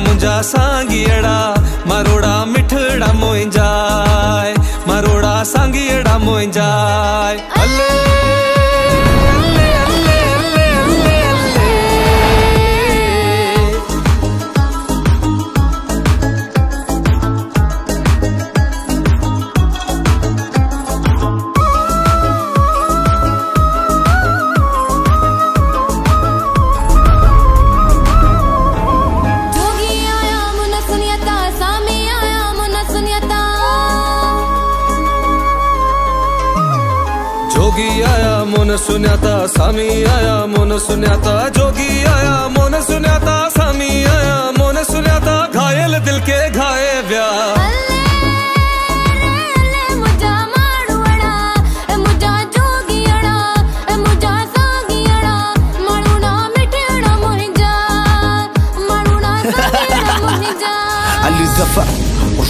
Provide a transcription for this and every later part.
मुंजा सांगियड़ा मारोड़ा मिठड़ा मोइंजाय मारोड़ा सांगियड़ा मोइंजाय अल्ले जोगी आया मोन सुन्याता सामी आया मोन सुन्याता जोगी आया मोन सुन्याता सामी आया मोन सुन्याता घायल दिल के घाये व्या मुझा माड़ुड़ा मुझा जोगियड़ा मुझा सांगियड़ा माड़ुड़ा मिठड़ा मोहिजा माड़ुड़ा सांगियड़ा मोहिजा Ali Zafar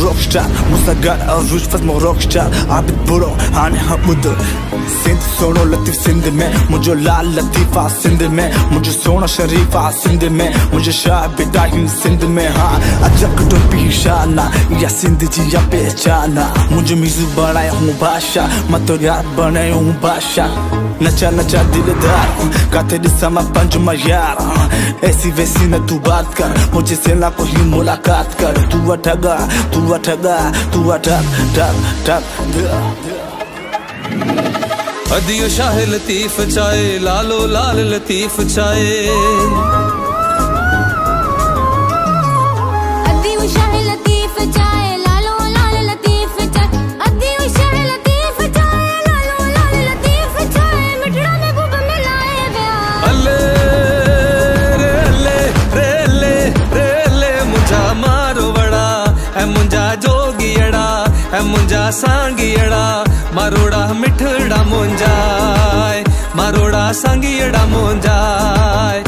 rockstar मुस्तागार अरूज फज़्म rockstar आबिद बुरो आने हमुद सिंध सोनो लतीफ सिंध में मुझे लाल लतीफा सिंध में मुझे सोना शरीफा सिंध में मुझे शाह बिदाहिम सिंध में हाँ अजक तो पीशाना या सिंध जी या पहचाना मुझे मिज़ बनाया हूँ बादशाह मैं तो यार बनाया हूँ बादशाह नचा नचा दिलदार का तेरी समा पंज यार ऐसी वैसी न तू बात कर मुझे से ना कोई मुलाकात कर तू अठगा तू अठगा तू अठग ठग ठग अदियो शाह लतीफ चाहे लालो लाल लतीफ चाहे अदियो शाह लतीफ चाहे लालो लाल लतीफ चाहे अदियो शाह लतीफ चाहे लालो लाल लतीफ चाहे मिठड़ा में खूब मिलाए व्या अल्ले रे अल्ले रे अल्ले रे अल्ले मुंजा मारो वड़ा है मुंजा जोगियड़ा है मुंजा सांगियड़ा मारोड़ा मिठड़ा मोंजाय मारोड़ा सांगियड़ा मोंजाय